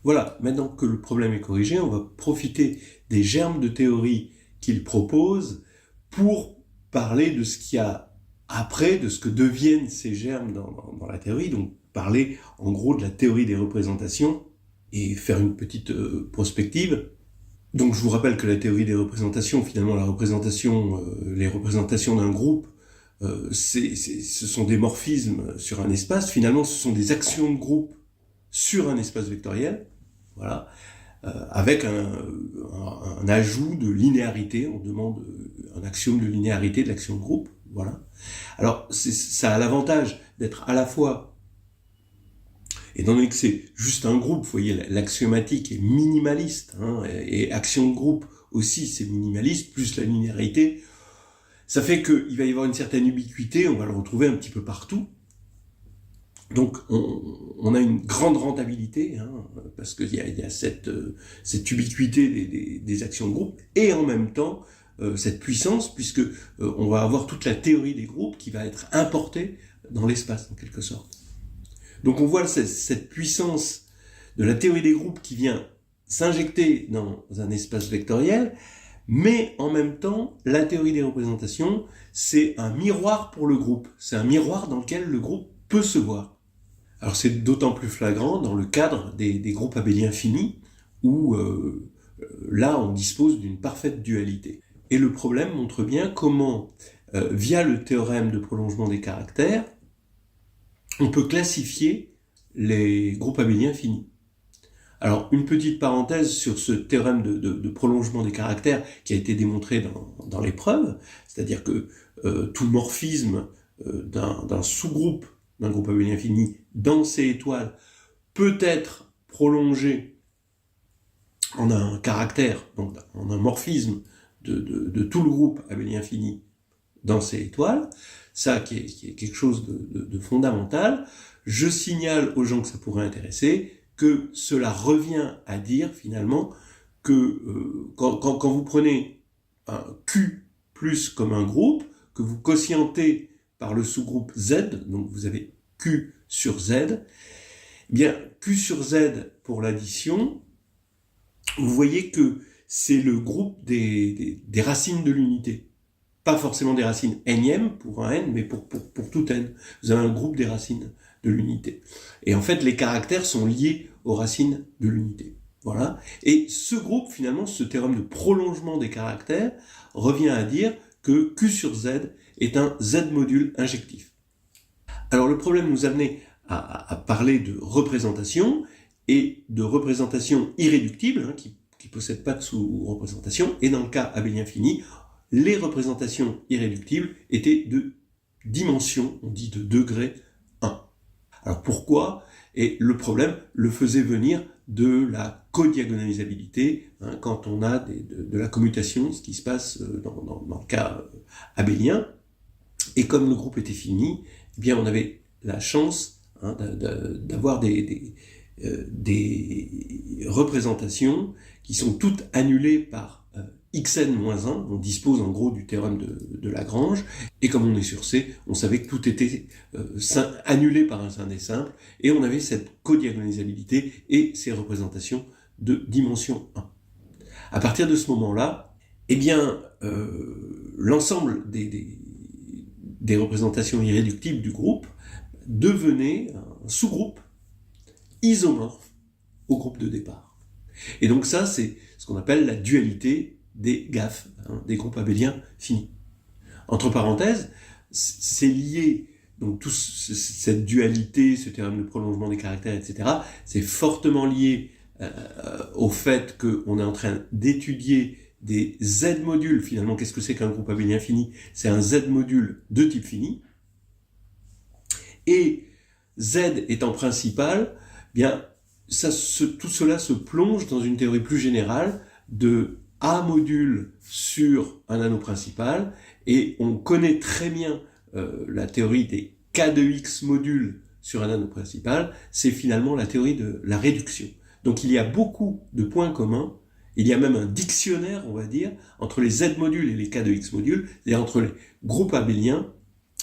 Voilà, maintenant que le problème est corrigé, on va profiter des germes de théorie qu'il propose pour parler de ce qu'il y a après, de ce que deviennent ces germes dans la théorie, donc parler en gros de la théorie des représentations et faire une petite prospective. Donc je vous rappelle que la théorie des représentations, finalement les représentations d'un groupe, ce sont des morphismes sur un espace, finalement ce sont des actions de groupe sur un espace vectoriel, voilà, avec un ajout de linéarité, on demande un axiome de linéarité de l'action de groupe, voilà. Alors ça a l'avantage d'être à la fois, étant donné que c'est juste un groupe, vous voyez, l'axiomatique est minimaliste, hein, et action de groupe aussi c'est minimaliste, plus la linéarité, ça fait qu'il va y avoir une certaine ubiquité, on va le retrouver un petit peu partout. Donc on a une grande rentabilité, hein, parce qu'il y a cette ubiquité des actions de groupe, et en même temps cette puissance, puisque on va avoir toute la théorie des groupes qui va être importée dans l'espace en quelque sorte. Donc on voit cette puissance de la théorie des groupes qui vient s'injecter dans un espace vectoriel, mais en même temps, la théorie des représentations, c'est un miroir pour le groupe. C'est un miroir dans lequel le groupe peut se voir. Alors c'est d'autant plus flagrant dans le cadre des groupes abéliens finis, où là on dispose d'une parfaite dualité. Et le problème montre bien comment, via le théorème de prolongement des caractères, on peut classifier les groupes abéliens finis. Alors, une petite parenthèse sur ce théorème de prolongement des caractères qui a été démontré dans l'épreuve, c'est-à-dire que tout morphisme d'un sous-groupe d'un groupe abélien fini dans C étoile peut être prolongé en un caractère, donc en un morphisme de tout le groupe abélien fini dans C étoile, ça qui est quelque chose de fondamental. Je signale aux gens que ça pourrait intéresser que cela revient à dire finalement que quand vous prenez un Q plus comme un groupe, que vous quotientez par le sous-groupe Z, donc vous avez Q sur Z, eh bien Q sur Z pour l'addition, vous voyez que c'est le groupe des racines de l'unité. Pas forcément des racines nème pour un n, mais pour tout n. Vous avez un groupe des racines de l'unité. Et en fait, les caractères sont liés aux racines de l'unité. Voilà. Et ce groupe, finalement, ce théorème de prolongement des caractères, revient à dire que Q sur Z est un Z-module injectif. Alors le problème nous amenait à parler de représentation, et de représentation irréductible, hein, qui ne possède pas de sous-représentation, et dans le cas abélien fini, les représentations irréductibles étaient de dimension, on dit de degré 1. Alors pourquoi ? Et le problème le faisait venir de la codiagonalisabilité, hein, quand on a de la commutation, ce qui se passe dans le cas abélien. Et comme le groupe était fini, eh bien on avait la chance, hein, d'avoir des représentations qui sont toutes annulées par xn-1, on dispose en gros du théorème de Lagrange, et comme on est sur C, on savait que tout était annulé par un scindé simple, et on avait cette codiagonalisabilité et ces représentations de dimension 1. À partir de ce moment-là, eh bien, l'ensemble des représentations irréductibles du groupe devenait un sous-groupe isomorphe au groupe de départ. Et donc ça, c'est ce qu'on appelle la dualité des GAF, hein, des groupes abéliens finis. Entre parenthèses, c'est lié, donc toute cette dualité, ce théorème de prolongement des caractères, etc., c'est fortement lié au fait qu'on est en train d'étudier des Z-modules. Finalement, qu'est-ce que c'est qu'un groupe abélien fini ? C'est un Z-module de type fini. Et Z étant principal, bien, tout cela se plonge dans une théorie plus générale de A module sur un anneau principal, et on connaît très bien la théorie des K de X modules sur un anneau principal, c'est finalement la théorie de la réduction. Donc il y a beaucoup de points communs, il y a même un dictionnaire, on va dire, entre les Z modules et les K de X modules, c'est-à-dire entre les groupes abéliens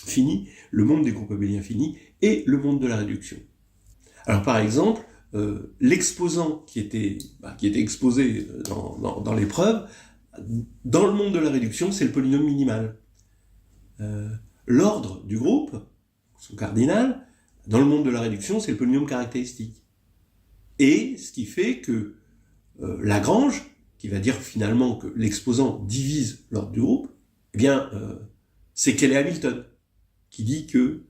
finis, le monde des groupes abéliens finis, et le monde de la réduction. Alors par exemple, l'exposant qui était exposé dans l'épreuve, dans le monde de la réduction, c'est le polynôme minimal. L'ordre du groupe, son cardinal, dans le monde de la réduction, c'est le polynôme caractéristique. Et ce qui fait que Lagrange, qui va dire finalement que l'exposant divise l'ordre du groupe, eh bien, c'est Cayley Hamilton, qui dit que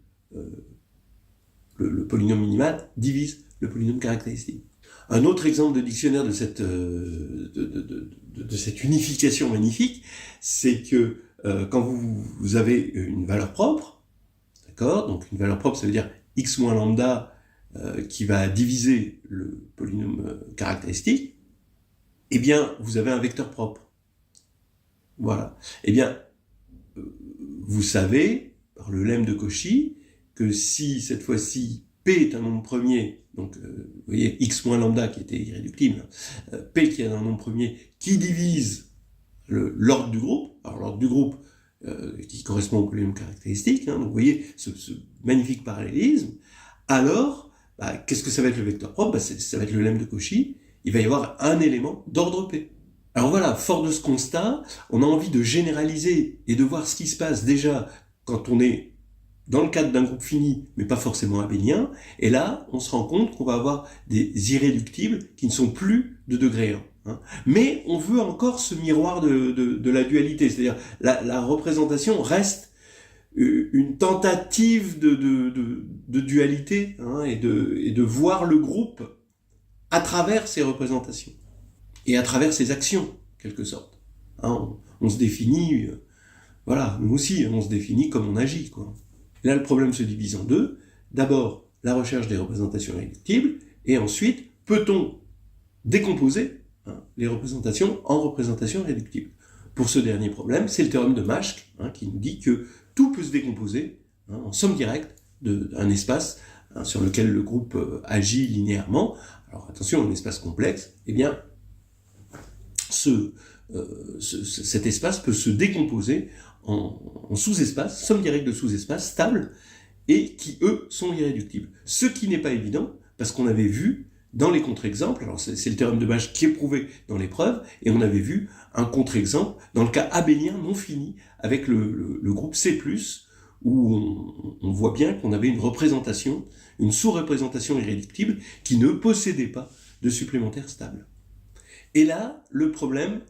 le polynôme minimal divise le polynôme caractéristique. Un autre exemple de dictionnaire de cette unification magnifique, c'est que quand vous avez une valeur propre, d'accord, donc une valeur propre, ça veut dire x moins lambda qui va diviser le polynôme caractéristique, eh bien, vous avez un vecteur propre. Voilà. Eh bien, vous savez, par le lemme de Cauchy, que si, cette fois-ci, P est un nombre premier, donc, vous voyez, x moins lambda qui était irréductible, P qui est un nombre premier, qui divise l'ordre du groupe, alors l'ordre du groupe qui correspond au polynôme caractéristique, donc vous voyez ce magnifique parallélisme, alors, qu'est-ce que ça va être le vecteur propre? Ça va être le lemme de Cauchy, il va y avoir un élément d'ordre P. Alors voilà, fort de ce constat, on a envie de généraliser et de voir ce qui se passe déjà quand on est dans le cadre d'un groupe fini, mais pas forcément abélien, et là, on se rend compte qu'on va avoir des irréductibles qui ne sont plus de degré 1. Mais on veut encore ce miroir de la dualité, c'est-à-dire la représentation reste une tentative de dualité, et de voir le groupe à travers ces représentations et à travers ses actions, en quelque sorte. On se définit, voilà, nous aussi, on se définit comme on agit, quoi. Là, le problème se divise en deux. D'abord, la recherche des représentations irréductibles, et ensuite, peut-on décomposer les représentations en représentations réductibles? Pour ce dernier problème, c'est le théorème de Maschke qui nous dit que tout peut se décomposer en somme directe d'un espace sur lequel le groupe agit linéairement. Alors attention, un espace complexe, eh bien, cet espace peut se décomposer en sous-espaces, somme directe de sous-espaces stables, et qui, eux, sont irréductibles. Ce qui n'est pas évident, parce qu'on avait vu dans les contre-exemples, alors c'est le théorème de Maschke qui est prouvé dans l'épreuve, et on avait vu un contre-exemple dans le cas abélien non fini, avec le groupe C+, où on voit bien qu'on avait une représentation, une sous-représentation irréductible, qui ne possédait pas de supplémentaire stable. Et là, le problème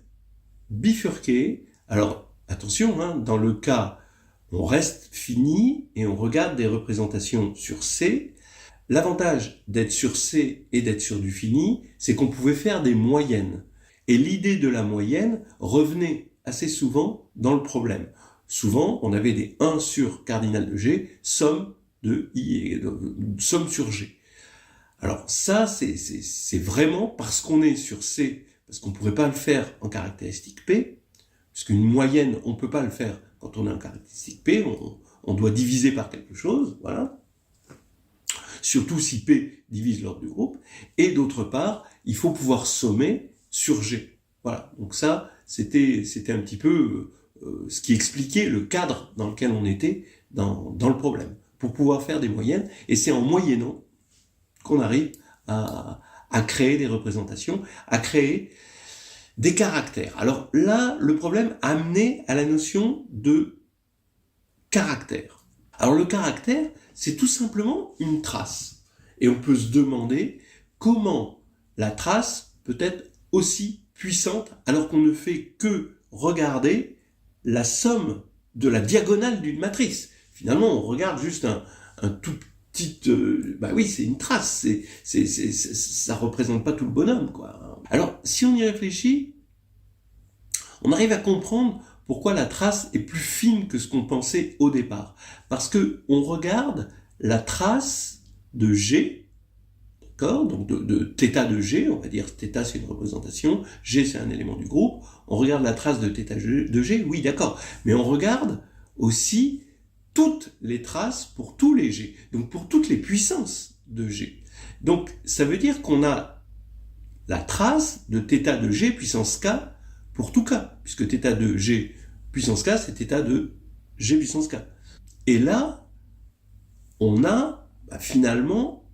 bifurqué, alors attention, dans le cas, on reste fini et on regarde des représentations sur C. L'avantage d'être sur C et d'être sur du fini, c'est qu'on pouvait faire des moyennes. Et l'idée de la moyenne revenait assez souvent dans le problème. Souvent, on avait des 1 sur cardinal de G, somme de I, somme sur G. Alors ça, c'est vraiment parce qu'on est sur C, parce qu'on ne pourrait pas le faire en caractéristique P, parce qu'une moyenne, on ne peut pas le faire quand on est en caractéristique P, on doit diviser par quelque chose, voilà. Surtout si P divise l'ordre du groupe. Et d'autre part, il faut pouvoir sommer sur G. Voilà, donc ça, c'était un petit peu ce qui expliquait le cadre dans lequel on était dans le problème, pour pouvoir faire des moyennes, et c'est en moyennant qu'on arrive à créer des représentations, à créer des caractères. Alors là, le problème a amené à la notion de caractère. Alors le caractère, c'est tout simplement une trace. Et on peut se demander comment la trace peut être aussi puissante alors qu'on ne fait que regarder la somme de la diagonale d'une matrice. Finalement, on regarde juste un tout petit... oui, c'est une trace, ça représente pas tout le bonhomme, quoi. Alors, si on y réfléchit, on arrive à comprendre pourquoi la trace est plus fine que ce qu'on pensait au départ. Parce que on regarde la trace de G, d'accord, donc de θ de G, on va dire θ c'est une représentation, G c'est un élément du groupe, on regarde la trace de θ de G, oui d'accord, mais on regarde aussi toutes les traces pour tous les G, donc pour toutes les puissances de G. Donc ça veut dire qu'on a la trace de θ de G puissance K pour tout K, puisque θ de G puissance K, c'est θ de G puissance K. Et là, on a finalement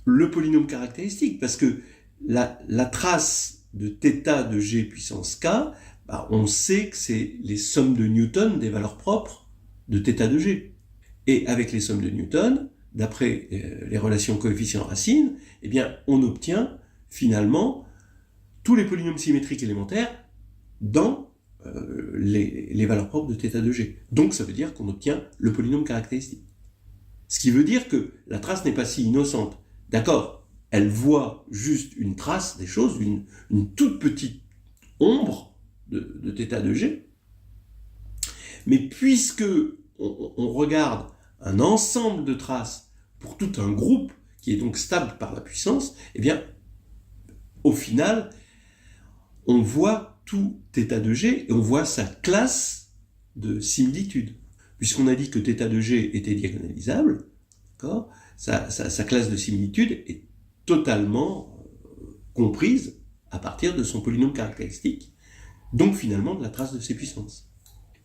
le polynôme caractéristique, parce que la trace de θ de g puissance k, bah, on sait que c'est les sommes de Newton des valeurs propres de θ de g. Et avec les sommes de Newton, d'après les relations coefficient-racine, eh bien, on obtient finalement tous les polynômes symétriques élémentaires dans les valeurs propres de θ de g. Donc ça veut dire qu'on obtient le polynôme caractéristique. Ce qui veut dire que la trace n'est pas si innocente. D'accord, elle voit juste une trace des choses, une toute petite ombre de θ de g. Mais puisque on regarde un ensemble de traces pour tout un groupe qui est donc stable par la puissance, eh bien, au final, on voit tout θ de g et on voit sa classe de similitude. Puisqu'on a dit que θ de g était diagonalisable, d'accord, sa classe de similitude est totalement comprise à partir de son polynôme caractéristique, donc finalement de la trace de ses puissances.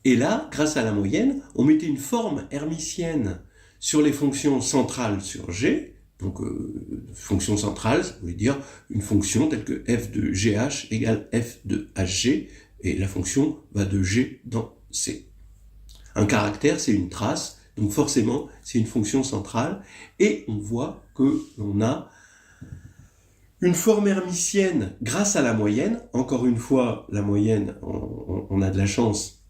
Et là, grâce à la moyenne, on mettait une forme hermitienne sur les fonctions centrales sur G. Donc, fonction centrale, ça veut dire une fonction telle que f de GH égale f de HG, et la fonction va de G dans C. Un caractère, c'est une trace, donc forcément, c'est une fonction centrale, et on voit que l'on a une forme hermitienne grâce à la moyenne. Encore une fois, la moyenne, on a de la chance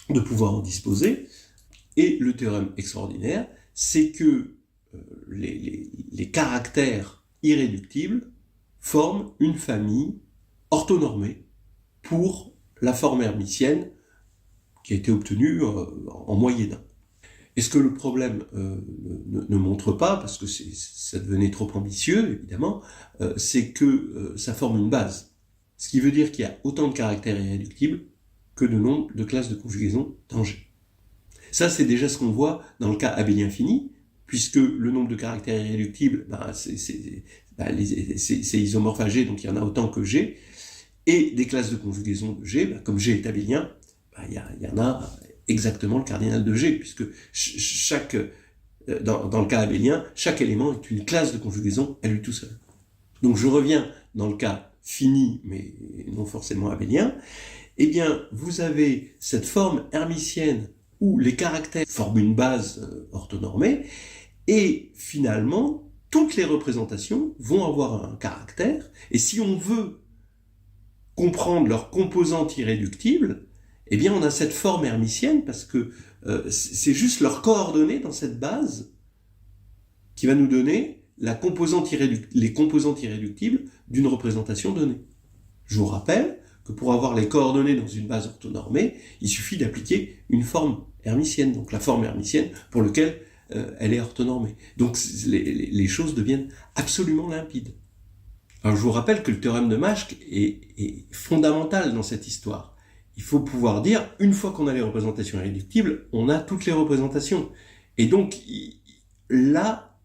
de pouvoir en disposer. Et le théorème extraordinaire, c'est que les caractères irréductibles forment une famille orthonormée pour la forme hermitienne qui a été obtenue en moyennant. Et ce que le problème ne montre pas, parce que ça devenait trop ambitieux, évidemment, c'est que ça forme une base. Ce qui veut dire qu'il y a autant de caractères irréductibles que de nombre de classes de conjugaison dans G. Ça, c'est déjà ce qu'on voit dans le cas abélien fini, puisque le nombre de caractères irréductibles, c'est isomorphe à G, donc il y en a autant que G, et des classes de conjugaison de G, comme G est abélien, il y en a exactement le cardinal de G, puisque dans le cas abélien, chaque élément est une classe de conjugaison à lui tout seul. Donc je reviens dans le cas fini, mais non forcément abélien. Eh bien, vous avez cette forme hermitienne où les caractères forment une base orthonormée, et finalement, toutes les représentations vont avoir un caractère, et si on veut comprendre leurs composantes irréductibles, eh bien, on a cette forme hermitienne, parce que c'est juste leurs coordonnées dans cette base qui va nous donner les composantes irréductibles d'une représentation donnée. Je vous rappelle que pour avoir les coordonnées dans une base orthonormée, il suffit d'appliquer une forme hermitienne, donc la forme hermitienne pour laquelle elle est orthonormée. Donc les choses deviennent absolument limpides. Alors je vous rappelle que le théorème de Majk est fondamental dans cette histoire. Il faut pouvoir dire, une fois qu'on a les représentations irréductibles, on a toutes les représentations. Et donc là,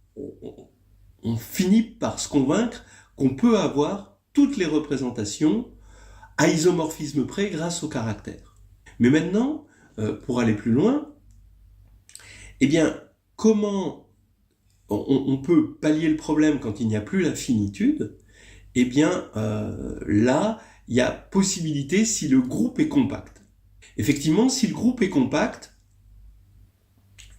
on finit par se convaincre qu'on peut avoir toutes les représentations à isomorphisme près grâce au caractère. Mais maintenant, pour aller plus loin, eh bien, comment on peut pallier le problème quand il n'y a plus la finitude? Eh bien, là, il y a possibilité si le groupe est compact. Effectivement, si le groupe est compact,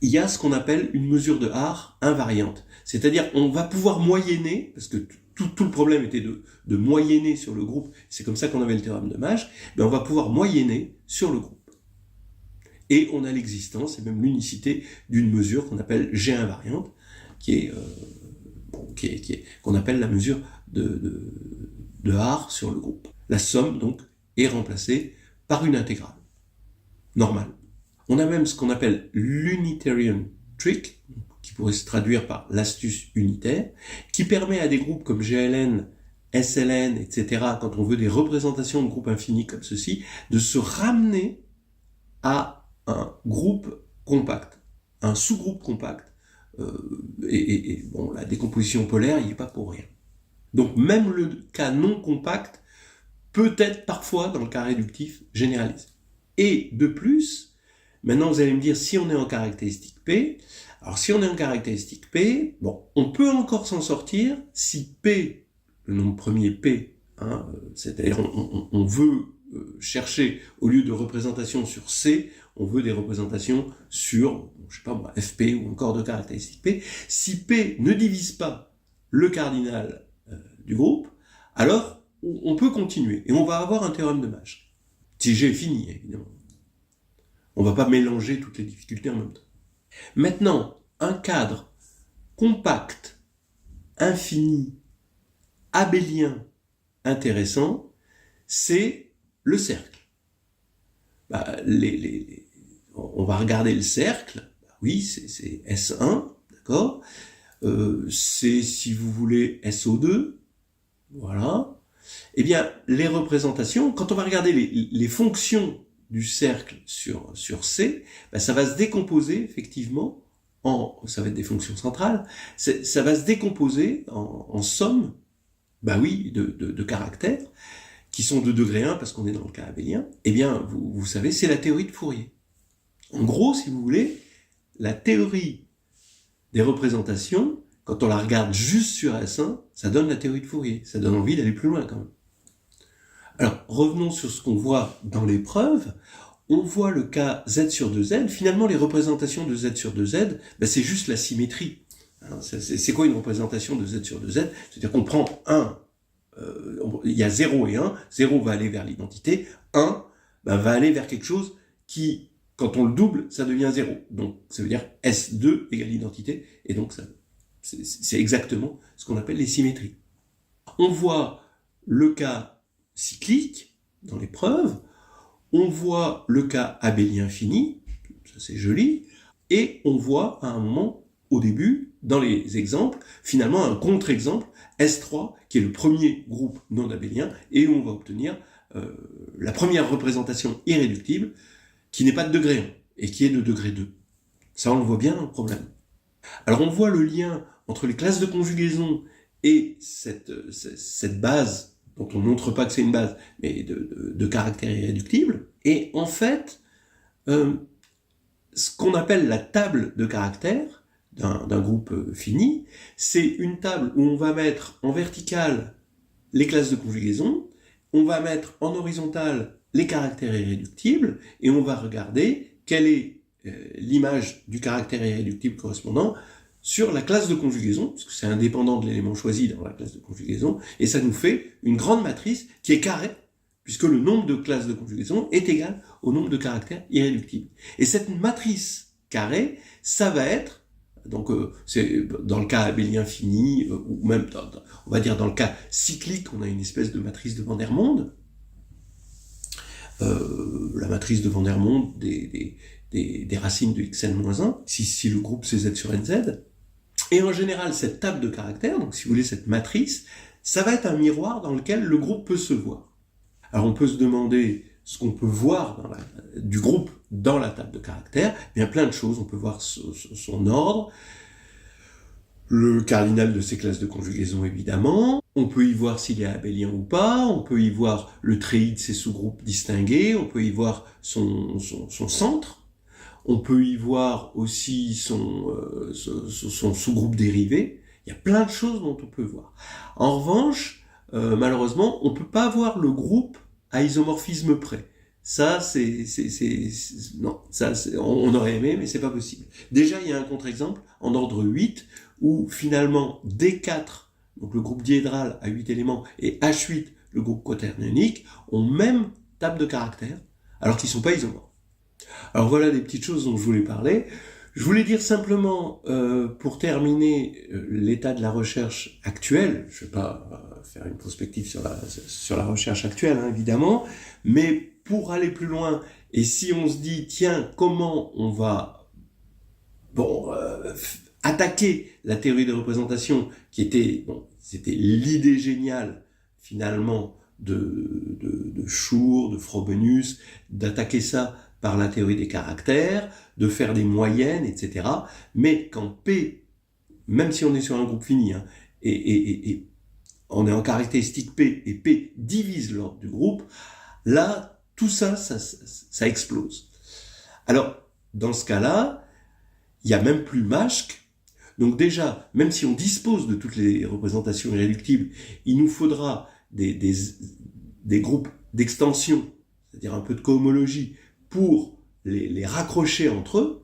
il y a ce qu'on appelle une mesure de Haar invariante. C'est-à-dire, on va pouvoir moyenner, parce que tout le problème était de moyenner sur le groupe, c'est comme ça qu'on avait le théorème de Majk, mais on va pouvoir moyenner sur le groupe. Et on a l'existence, et même l'unicité d'une mesure qu'on appelle G invariante, qu'on appelle la mesure de Haar sur le groupe. La somme, donc, est remplacée par une intégrale normale. On a même ce qu'on appelle l'Unitarian trick, qui pourrait se traduire par l'astuce unitaire, qui permet à des groupes comme GLN, SLN, etc., quand on veut des représentations de groupes infinis comme ceci, de se ramener à un groupe compact, un sous-groupe compact. Bon, la décomposition polaire, il n'y est pas pour rien. Donc même le cas non compact peut être parfois, dans le cas réductif, généralisé. Et de plus, maintenant vous allez me dire, si on est en caractéristique P. Alors si on est en caractéristique P, bon, on peut encore s'en sortir si P, le nombre premier P, hein, c'est-à-dire on veut chercher, au lieu de représentations sur C, on veut des représentations sur, je sais pas moi, FP ou encore de caractéristique P. Si P ne divise pas le cardinal du groupe, alors on peut continuer et on va avoir un théorème de Majd. Si G est fini, évidemment. On ne va pas mélanger toutes les difficultés en même temps. Maintenant, un cadre compact, infini, abélien, intéressant, c'est le cercle. On va regarder le cercle. Oui, c'est S1, d'accord. C'est, si vous voulez, SO2. Voilà. Eh bien, les représentations, quand on va regarder les fonctions du cercle sur C, ça va se décomposer effectivement ça va être des fonctions centrales, ça va se décomposer en somme, de caractères, qui sont de degré 1 parce qu'on est dans le cas abélien. Eh bien, vous savez, c'est la théorie de Fourier. En gros, si vous voulez, la théorie des représentations, quand on la regarde juste sur S1, ça donne la théorie de Fourier. Ça donne envie d'aller plus loin quand même. Alors, revenons sur ce qu'on voit dans l'épreuve. On voit le cas Z sur 2Z. Finalement, les représentations de Z sur 2Z, c'est juste la symétrie. C'est quoi une représentation de Z sur 2Z? C'est-à-dire qu'on prend il y a 0 et 1. 0 va aller vers l'identité. 1 va aller vers quelque chose qui, quand on le double, ça devient 0. Donc, ça veut dire S2 égale l'identité. Et donc, c'est exactement ce qu'on appelle les symétries. On voit le cas cyclique dans l'épreuve, on voit le cas abélien fini, ça c'est joli, et on voit à un moment, au début, dans les exemples, finalement un contre-exemple, S3, qui est le premier groupe non abélien, et où on va obtenir la première représentation irréductible, qui n'est pas de degré 1, et qui est de degré 2. Ça, on le voit bien dans le problème. Alors on voit le lien entre les classes de conjugaison et cette base, dont on ne montre pas que c'est une base, mais de caractère irréductible. Et en fait, ce qu'on appelle la table de caractères d'un groupe fini, c'est une table où on va mettre en verticale les classes de conjugaison, on va mettre en horizontale les caractères irréductibles, et on va regarder quelle est l'image du caractère irréductible correspondant sur la classe de conjugaison, parce que c'est indépendant de l'élément choisi dans la classe de conjugaison, et ça nous fait une grande matrice qui est carrée, puisque le nombre de classes de conjugaison est égal au nombre de caractères irréductibles. Et cette matrice carrée, ça va être, donc c'est dans le cas abélien fini, ou même, on va dire dans le cas cyclique, on a une espèce de matrice de Van der Monde, la matrice de Van der Monde des racines de xn-1, si le groupe c'est Z sur nz. Et en général, cette table de caractères, donc si vous voulez cette matrice, ça va être un miroir dans lequel le groupe peut se voir. Alors on peut se demander ce qu'on peut voir du groupe dans la table de caractères. Il y a plein de choses, on peut voir son ordre, le cardinal de ses classes de conjugaison évidemment, on peut y voir s'il est abélien ou pas, on peut y voir le treillis de ses sous-groupes distingués, on peut y voir son centre, on peut y voir aussi son sous-groupe dérivé. Il y a plein de choses dont on peut voir. En revanche, malheureusement, on peut pas voir le groupe à isomorphisme près. Ça, on aurait aimé, mais c'est pas possible. Déjà, il y a un contre-exemple en ordre 8, où finalement, D4, donc le groupe diédral à 8 éléments, et H8, le groupe quaternionique, ont même table de caractères, alors qu'ils sont pas isomorphes. Alors voilà des petites choses dont je voulais parler. Je voulais dire simplement, pour terminer, l'état de la recherche actuelle. Je ne vais pas faire une prospective sur la recherche actuelle, hein, évidemment, mais pour aller plus loin, et si on se dit, tiens, comment on va attaquer la théorie des représentations, qui était, c'était l'idée géniale, finalement, de Schur, de Frobenius, d'attaquer ça par la théorie des caractères, de faire des moyennes, etc. Mais quand P, même si on est sur un groupe fini, hein, et on est en caractéristique P, et P divise l'ordre du groupe, là, tout ça explose. Alors, dans ce cas-là, il n'y a même plus masque. Donc déjà, même si on dispose de toutes les représentations irréductibles, il nous faudra des groupes d'extension, c'est-à-dire un peu de cohomologie, pour les raccrocher entre eux.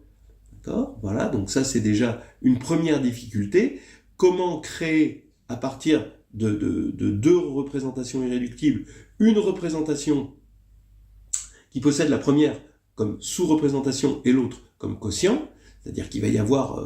D'accord ? Voilà, donc ça c'est déjà une première difficulté. Comment créer à partir de deux représentations irréductibles une représentation qui possède la première comme sous-représentation et l'autre comme quotient, c'est-à-dire qu'il va y avoir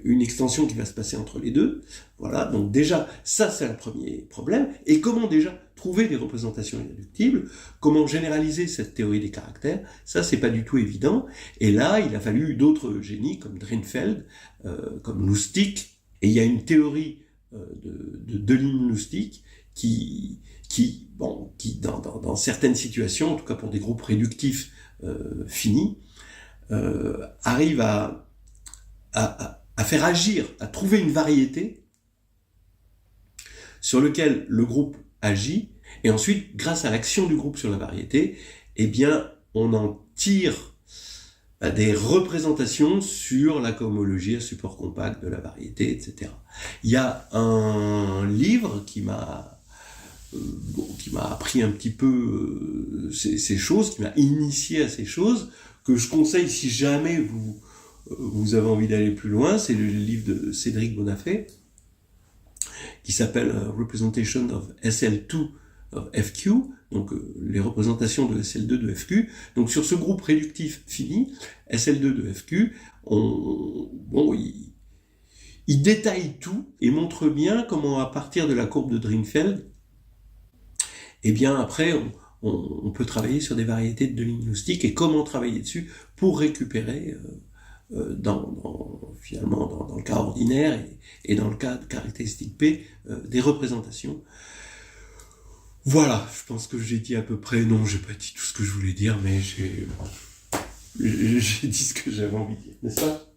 une extension qui va se passer entre les deux. Voilà, donc déjà, ça c'est le premier problème. Et comment déjà trouver des représentations irréductibles? Comment généraliser cette théorie des caractères? Ça, c'est pas du tout évident. Et là, il a fallu d'autres génies comme Drinfeld, comme Lustig. Et il y a une théorie de Deligne-Lustig qui dans certaines situations, en tout cas pour des groupes réductifs finis, arrive à faire agir, à trouver une variété sur lequel le groupe agit, et ensuite, grâce à l'action du groupe sur la variété, eh bien, on en tire des représentations sur la cohomologie à support compact de la variété, etc. Il y a un livre qui m'a appris un petit peu ces choses, qui m'a initié à ces choses, que je conseille si jamais vous avez envie d'aller plus loin. C'est le livre de Cédric Bonafé, qui s'appelle Representation of SL2 of FQ, donc les représentations de SL2 de FQ. Donc sur ce groupe réductif fini, SL2 de FQ, il détaille tout et montre bien comment, à partir de la courbe de Drinfeld, eh bien après, on peut travailler sur des variétés de Deligne-Lustig et comment travailler dessus pour récupérer, finalement, dans le cas ordinaire et dans le cas de caractéristique P, des représentations. Voilà, je pense que j'ai dit à peu près, non, j'ai pas dit tout ce que je voulais dire, mais j'ai dit ce que j'avais envie de dire, n'est-ce pas ?